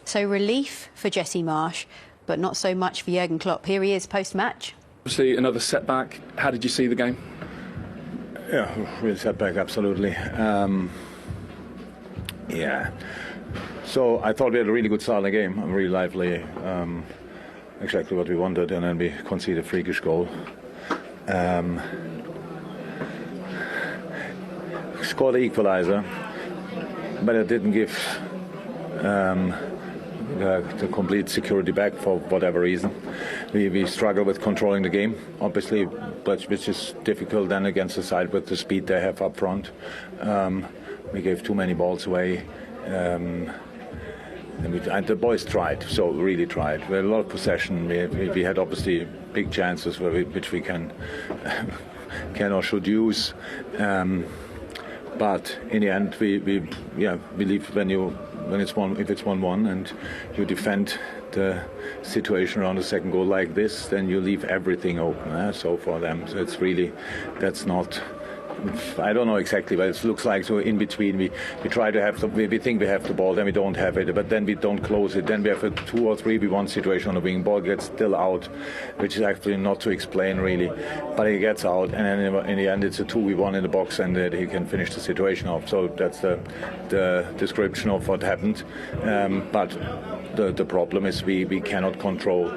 So relief for Jesse Marsch, but not so much for Jurgen Klopp. Here he is post-match. Obviously, another setback. How did you see the game? Yeah, real setback, absolutely. Yeah. So I thought we had a really good start in the game. I'm really lively. Exactly what we wanted, and then we conceded a freakish goal. Scored the equalizer, but it didn't give the complete security back for whatever reason. We struggle with controlling the game, obviously, but which is difficult then against the side with the speed they have up front. We gave too many balls away. And the boys tried, so really tried. We had a lot of possession. We had obviously big chances which we can or should use. But in the end, we believe if it's 1-1 and you defend the situation around the second goal like this, then you leave everything open. So for them, so it's really, that's not. I don't know exactly, but it looks like so in between we try to have we think we have the ball, then we don't have it, but then we don't close it, then we have a 2 or 3v1 situation on the wing, ball gets still out, which is actually not to explain really, but it gets out, and then in the end it's a 2v1 in the box, and he can finish the situation off. So that's the description of what happened, but the problem is we cannot control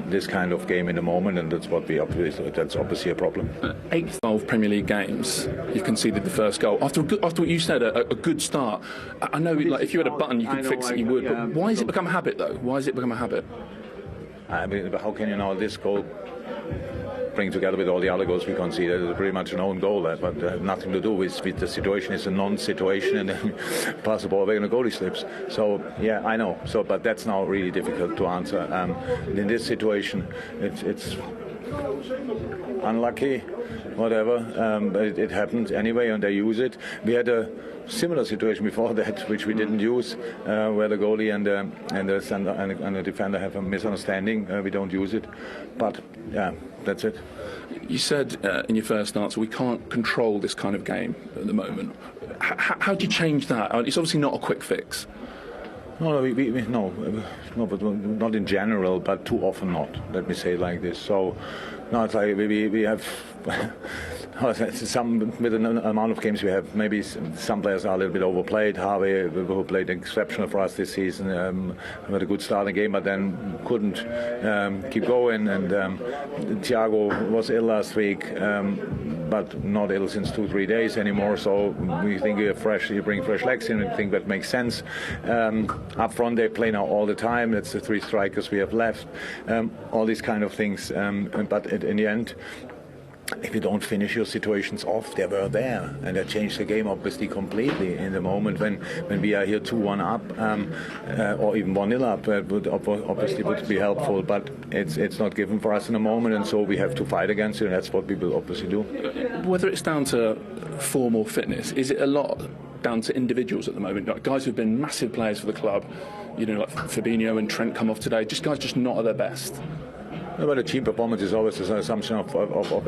this kind of game in the moment, and that's obviously a problem. 8th of Premier League games, you've conceded the first goal. After what you said, a good start. I know, like, if you had a button you could fix it, you would. But why has it become a habit, though? Why has it become a habit? I mean, how can you know this goal bring together with all the other goals we conceded? It's pretty much an own goal, but nothing to do with the situation. It's a non-situation, and then pass the ball away and the goalie slips. So yeah, I know. So, but that's now really difficult to answer. In this situation, it's unlucky, whatever. But it happened anyway, and they use it. We had a similar situation before that, which we didn't use, where the goalie and the defender have a misunderstanding. We don't use it, but yeah, that's it. You said in your first answer, we can't control this kind of game at the moment. How do you change that? I mean, it's obviously not a quick fix. No, but not in general, but too often not. Let me say it like this. So, no, it's like we have some with the amount of games we have. Maybe some players are a little bit overplayed. Harvey, who played exceptional for us this season, had a good start in the game, but then couldn't keep going. And Thiago was ill last week, but not ill since 2-3 days anymore. So we think we bring fresh legs in. We think that makes sense. Up front, they play now all the time. That's the 3 strikers we have left. All these kind of things. But in the end, if you don't finish your situations off, they were there, and that changed the game obviously completely. In the moment when we are here 2-1 up, or even 1-0 up, would be helpful. But it's not given for us in the moment, and so we have to fight against it, and that's what we will obviously do. Whether it's down to form or fitness, is it a lot down to individuals at the moment? Like guys who've been massive players for the club, you know, like Fabinho and Trent come off today. Guys just not at their best. Well, the team performance is always an assumption of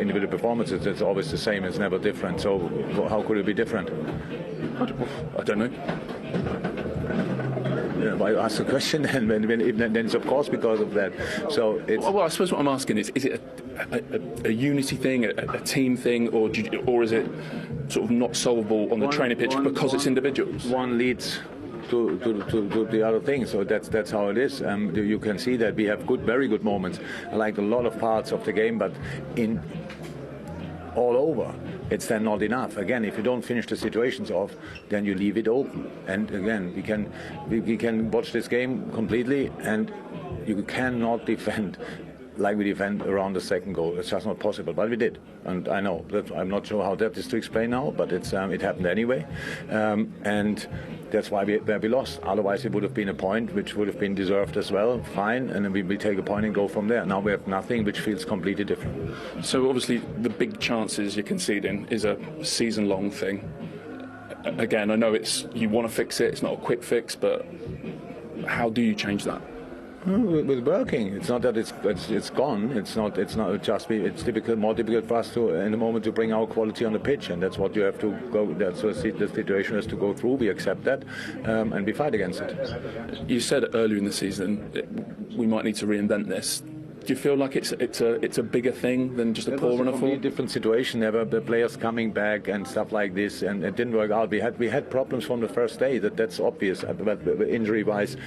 individual performances. It's always the same. It's never different. So how could it be different? I don't know. Yeah, I ask the question, and then it's of course because of that. So it's. Well, I suppose what I'm asking is it a unity thing, a team thing, or is it sort of not solvable on the training pitch because it's individuals? One leads to the other thing, so that's how it is. You can see that we have very good moments. I like a lot of parts of the game, but in all over, it's then not enough. Again, if you don't finish the situations off, then you leave it open. And again, we can watch this game completely, and you cannot defend like we defend around the second goal. It's just not possible, but we did. And I know that I'm not sure how that is to explain now, but it happened anyway. And that's why we lost. Otherwise, it would have been a point, which would have been deserved as well. Fine, and then we take a point and go from there. Now we have nothing, which feels completely different. So obviously, the big chances you're conceding is a season-long thing. Again, I know you want to fix it. It's not a quick fix, but how do you change that? With working, it's not that it's gone. It's not just me. It's more difficult for us to, in the moment, to bring our quality on the pitch, and that's what you have to go. That's what the situation has to go through. We accept that, and we fight against it. You said earlier in the season we might need to reinvent this. Do you feel like it's a bigger thing than just a poor run of form? It was a different situation. There were the players coming back and stuff like this, and it didn't work out. We had problems from the first day. That's obvious. Injury-wise,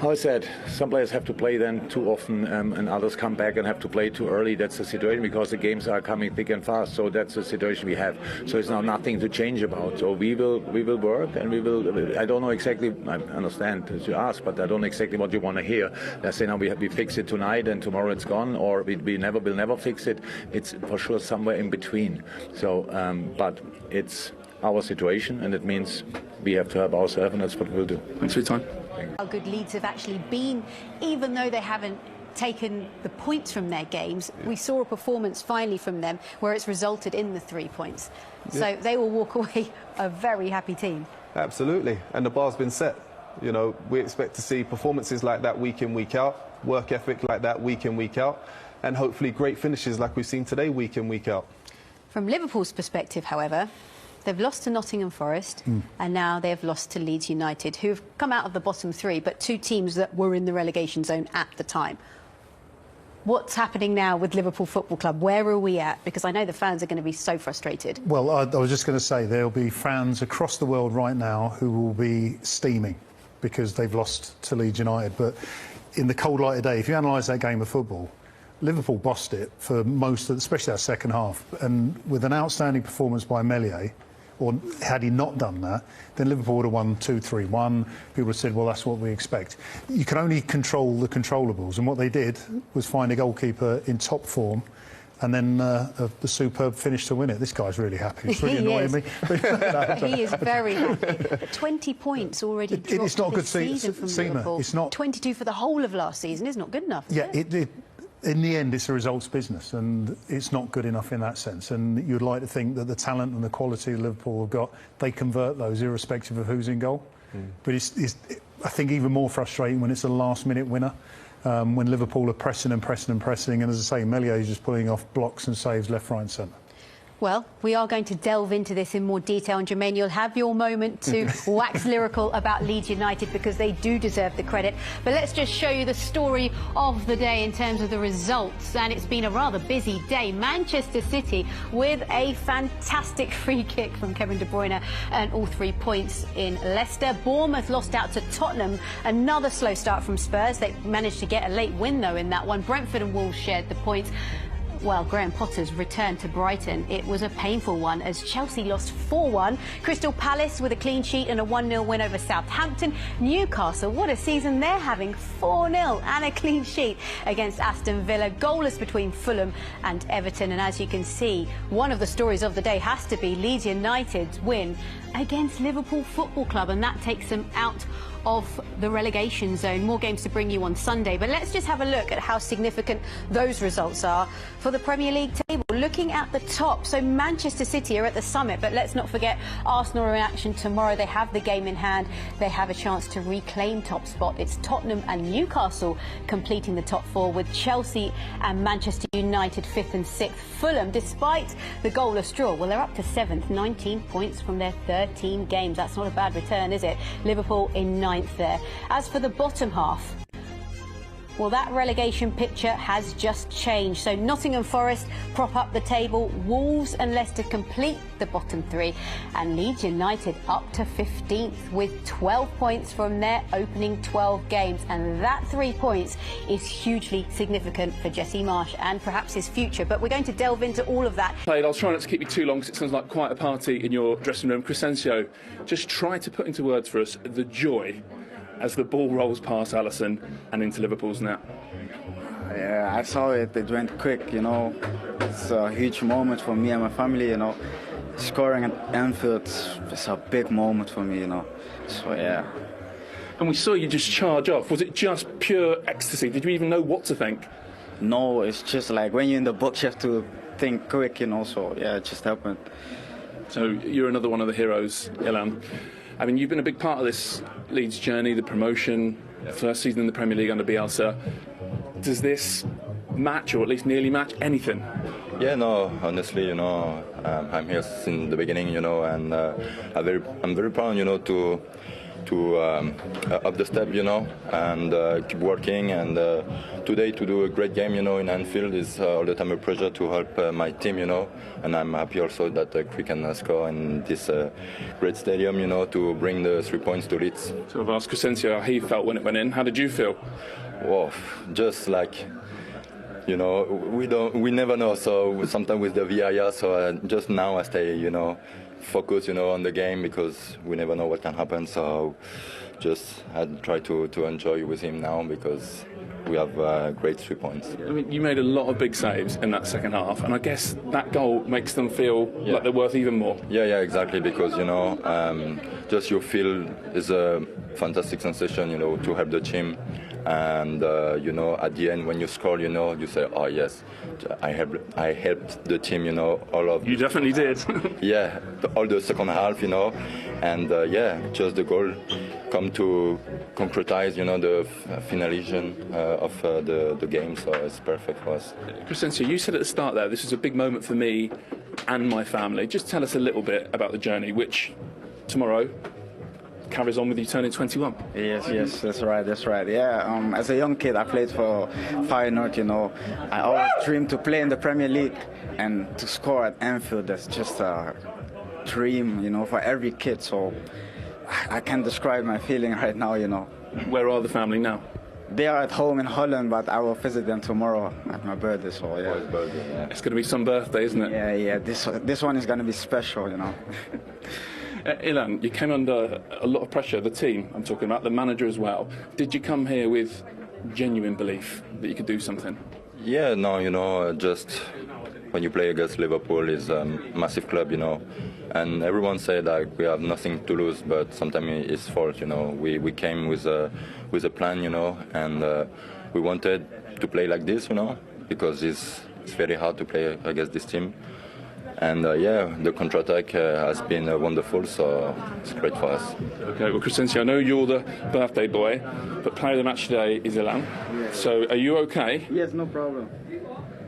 how I said, some players have to play then too often, and others come back and have to play too early. That's the situation because the games are coming thick and fast. So that's the situation we have. So it's now nothing to change about. So we will work, and we will. I don't know exactly. I understand as you ask, but I don't know exactly what you want to hear. Let's say now we fix it tonight and tomorrow it's gone, or we will never fix it. It's for sure somewhere in between. So, but it's our situation, and it means we have to help ourselves, and that's what we'll do. Thanks for your time. How good Leeds have actually been, even though they haven't taken the points from their games. We saw a performance finally from them where it's resulted in the 3 points. So they will walk away a very happy team. Absolutely, and the bar's been set. You know, we expect to see performances like that week in, week out, work ethic like that week in, week out, and hopefully great finishes like we've seen today week in, week out. From Liverpool's perspective, however, they've lost to Nottingham Forest and now they've lost to Leeds United, who have come out of the bottom three, but two teams that were in the relegation zone at the time. What's happening now with Liverpool Football Club? Where are we at? Because I know the fans are going to be so frustrated. Well, I was just going to say there'll be fans across the world right now who will be steaming because they've lost to Leeds United. But in the cold light of day, if you analyse that game of football, Liverpool bossed it for most of, especially that second half. And with an outstanding performance by Meslier, or had he not done that, then Liverpool would have won 2-3-1. People would have said, well, that's what we expect. You can only control the controllables. And what they did was find a goalkeeper in top form and then the superb finish to win it. This guy's really happy. He's really annoying me. He is very happy. 20 points already dropped it's not a good season from Liverpool. It's not 22 for the whole of last season is not good enough, is it? In the end, it's a results business, and it's not good enough in that sense. And you'd like to think that the talent and the quality Liverpool have got, they convert those irrespective of who's in goal. But I think even more frustrating when it's a last-minute winner, when Liverpool are pressing and pressing and pressing, and as I say, Meslier is just pulling off blocks and saves left, right and centre. Well, we are going to delve into this in more detail, and Jermaine, you'll have your moment to wax lyrical about Leeds United because they do deserve the credit. But let's just show you the story of the day in terms of the results, and it's been a rather busy day. Manchester City with a fantastic free kick from Kevin De Bruyne and all 3 points in Leicester. Bournemouth lost out to Tottenham, another slow start from Spurs. They managed to get a late win though in that one. Brentford and Wolves shared the points. Well, Graham Potter's return to Brighton, it was a painful one as Chelsea lost 4-1. Crystal Palace with a clean sheet and a 1-0 win over Southampton. Newcastle, what a season they're having, 4-0 and a clean sheet against Aston Villa. Goalless between Fulham and Everton. And as you can see, one of the stories of the day has to be Leeds United's win against Liverpool Football Club, and that takes them out of the relegation zone. More games to bring you on Sunday, but let's just have a look at how significant those results are for the Premier League table. Looking at the top, so Manchester City are at the summit, but let's not forget Arsenal are in action tomorrow. They have the game in hand. They have a chance to reclaim top spot. It's Tottenham and Newcastle completing the top four, with Chelsea and Manchester United 5th and 6th. Fulham, despite the goalless draw, well, they're up to 7th, 19 points from their 13 games. That's not a bad return, is it? Liverpool in 9th there. As for the bottom half, well, that relegation picture has just changed. So Nottingham Forest prop up the table, Wolves and Leicester complete the bottom three, and Leeds United up to 15th with 12 points from their opening 12 games. And that 3 points is hugely significant for Jesse Marsch and perhaps his future. But we're going to delve into all of that. I'll try not to keep you too long because it sounds like quite a party in your dressing room. Crescencio, just try to put into words for us the joy as the ball rolls past Alisson and into Liverpool's net. Yeah, I saw it. It went quick, you know. It's a huge moment for me and my family, you know. Scoring at Anfield is a big moment for me, you know. So, yeah. And we saw you just charge off. Was it just pure ecstasy? Did you even know what to think? No, it's just like when you're in the box, you have to think quick, you know. So, yeah, it just happened. So you're another one of the heroes, Ilan. I mean, you've been a big part of this Leeds journey, the promotion, First season in the Premier League under Bielsa. Does this match, or at least nearly match, anything? Yeah, no, honestly, you know, I'm here since the beginning, you know, and I'm very proud, you know, to up the step, you know, and keep working. And today to do a great game, you know, in Anfield is all the time a pleasure to help my team, you know, and I'm happy also that we can score in this great stadium, you know, to bring the 3 points to Leeds. So I've asked Crescencio how he felt when it went in. How did you feel? Wow, just like, you know, we never know. So sometimes with the VAR, so just now I stay, you know, focused, you know, on the game, because we never know what can happen. So just I try to enjoy with him now, because we have great 3 points. I mean, you made a lot of big saves in that second half, and I guess that goal makes them feel like they're worth even more. Yeah, exactly, because, you know, just you feel is a fantastic sensation, you know, to help the team. And you know, at the end when you score, you know, you say, oh yes, I helped the team, you know, all of you definitely did. Yeah, all the second half, you know, and yeah, just the goal come to concretize, you know, the finalization of the game, so it's perfect for us. Crescencio, you said at the start there, this is a big moment for me and my family. Just tell us a little bit about the journey, which tomorrow carries on with you turning 21. Yes, that's right. Yeah, as a young kid, I played for Feyenoord, you know. I always dreamed to play in the Premier League, and to score at Anfield, that's just a dream, you know, for every kid. So I can't describe my feeling right now, you know. Where are the family now? They are at home in Holland, but I will visit them tomorrow at my birthday, so yeah. It's going to be some birthday, isn't it? Yeah, this one is going to be special, you know. Ilan, you came under a lot of pressure, the team I'm talking about, the manager as well. Did you come here with genuine belief that you could do something? Yeah, no, you know, just when you play against Liverpool, is a massive club, you know, and everyone say that we have nothing to lose, but sometimes it's fault, you know. We came with a plan, you know, and we wanted to play like this, you know, because it's very hard to play against this team. And yeah, the counter-attack has been wonderful, so it's great for us. Okay, well, Crescencio, I know you're the birthday boy, but player of the match today is Ilan. So are you okay? Yes, no problem.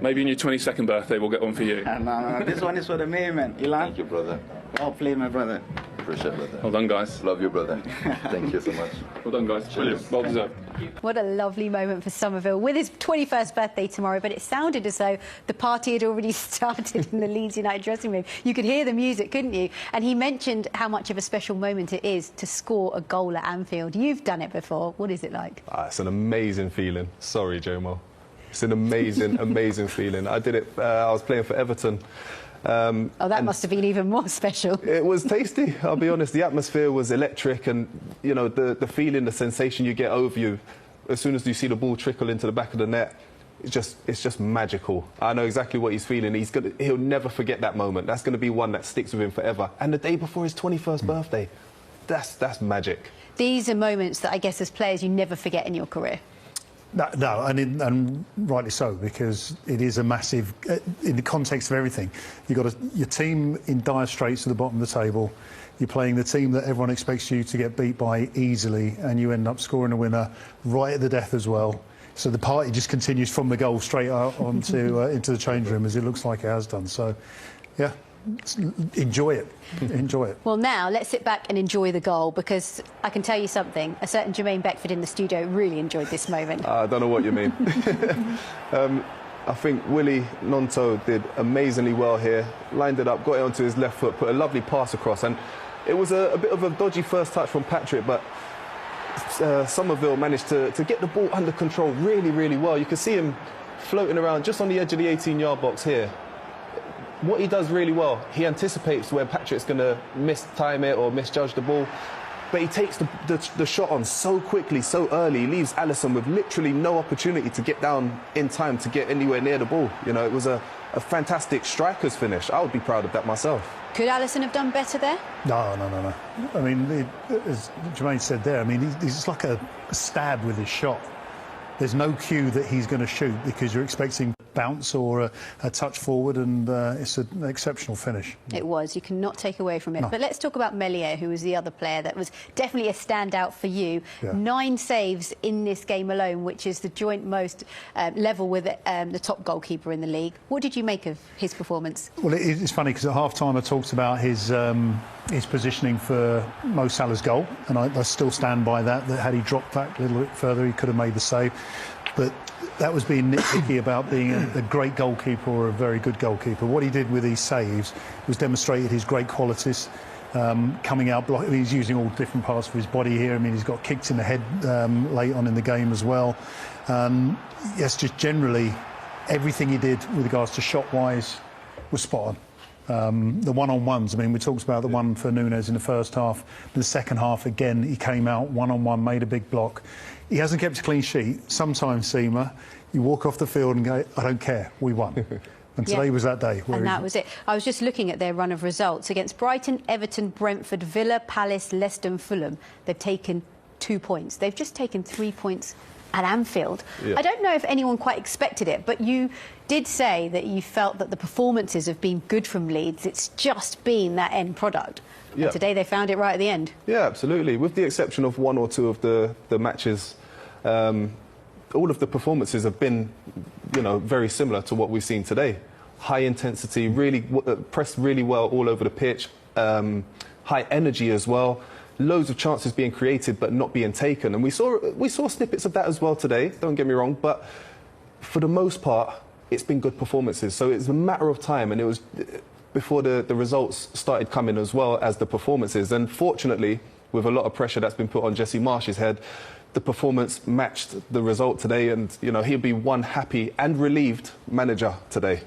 Maybe in your 22nd birthday we'll get one for you. No, this one is for the main man, Ilan. Thank you, brother. Well played, my brother. Appreciate it, brother. Well done, guys. Love you, brother. Thank you so much. Well done, guys. Brilliant. Well deserved. What a lovely moment for Somerville with his 21st birthday tomorrow, but it sounded as though the party had already started in the Leeds United dressing room. You could hear the music, couldn't you? And he mentioned how much of a special moment it is to score a goal at Anfield. You've done it before. What is it like? It's an amazing feeling. Sorry, Jomo. It's an amazing, amazing feeling. I did it, I was playing for Everton. Oh, that must have been even more special. It was tasty, I'll be honest. The atmosphere was electric, and, you know, the feeling, the sensation you get over you as soon as you see the ball trickle into the back of the net, it's just magical. I know exactly what he's feeling. He'll never forget that moment. That's going to be one that sticks with him forever. And the day before his 21st birthday, that's magic. These are moments that I guess as players you never forget in your career. No, and rightly so, because it is a massive, in the context of everything. You've got your team in dire straits at the bottom of the table. You're playing the team that everyone expects you to get beat by easily, and you end up scoring a winner right at the death as well. So the party just continues from the goal straight out onto into the change room, as it looks like it has done. So, yeah. Enjoy it. Enjoy it. Well, now let's sit back and enjoy the goal, because I can tell you something. A certain Jermaine Beckford in the studio really enjoyed this moment. I don't know what you mean. I think Willie Nonto did amazingly well here. Lined it up, got it onto his left foot, put a lovely pass across, and it was a bit of a dodgy first touch from Patrick, but Somerville managed to get the ball under control really, really well. You can see him floating around just on the edge of the 18-yard box here. What he does really well, he anticipates where Patrick's going to mistime it or misjudge the ball, but he takes the shot on so quickly, so early. He leaves Alisson with literally no opportunity to get down in time to get anywhere near the ball. You know, it was a fantastic striker's finish. I would be proud of that myself. Could Alisson have done better there? No. I mean, as Jermaine said there, I mean, he's like a stab with his shot. There's no cue that he's going to shoot, because you're expecting bounce or a touch forward, and it's an exceptional finish. It was. You cannot take away from it. No. But let's talk about MRBEAR, who was the other player that was definitely a standout for you. Yeah. 9 saves in this game alone, which is the joint most level with the top goalkeeper in the league. What did you make of his performance? Well, it's funny because at half-time I talked about his positioning for Mo Salah's goal, and I still stand by that had he dropped back a little bit further, he could have made the save. But that was being nitpicky about being a great goalkeeper or a very good goalkeeper. What he did with these saves was demonstrated his great qualities. Coming out, he's using all different parts of his body here. I mean, he's got kicked in the head late on in the game as well. Yes, just generally, everything he did with regards to shot-wise was spot on. The one-on-ones, I mean, we talked about the one for Nunes in the first half. In the second half, again, he came out one-on-one, made a big block. He hasn't kept a clean sheet. Sometimes, Seema, you walk off the field and go, I don't care, we won. And today was that day. And that was it. I was just looking at their run of results against Brighton, Everton, Brentford, Villa, Palace, Leicester and Fulham. They've taken 2 points. They've just taken 3 points at Anfield. Yeah. I don't know if anyone quite expected it, but you did say that you felt that the performances have been good from Leeds. It's just been that end product. Yeah. And today they found it right at the end. Yeah, absolutely. With the exception of 1 or 2 of the matches, all of the performances have been, very similar to what we've seen today. High intensity, really pressed really well all over the pitch. High energy as well. Loads of chances being created but not being taken, and we saw snippets of that as well today. Don't get me wrong, but for the most part, it's been good performances. So it's a matter of time, and it was before the results started coming as well as the performances. And fortunately, with a lot of pressure that's been put on Jesse Marsch's head, the performance matched the result today, and he'll be one happy and relieved manager today.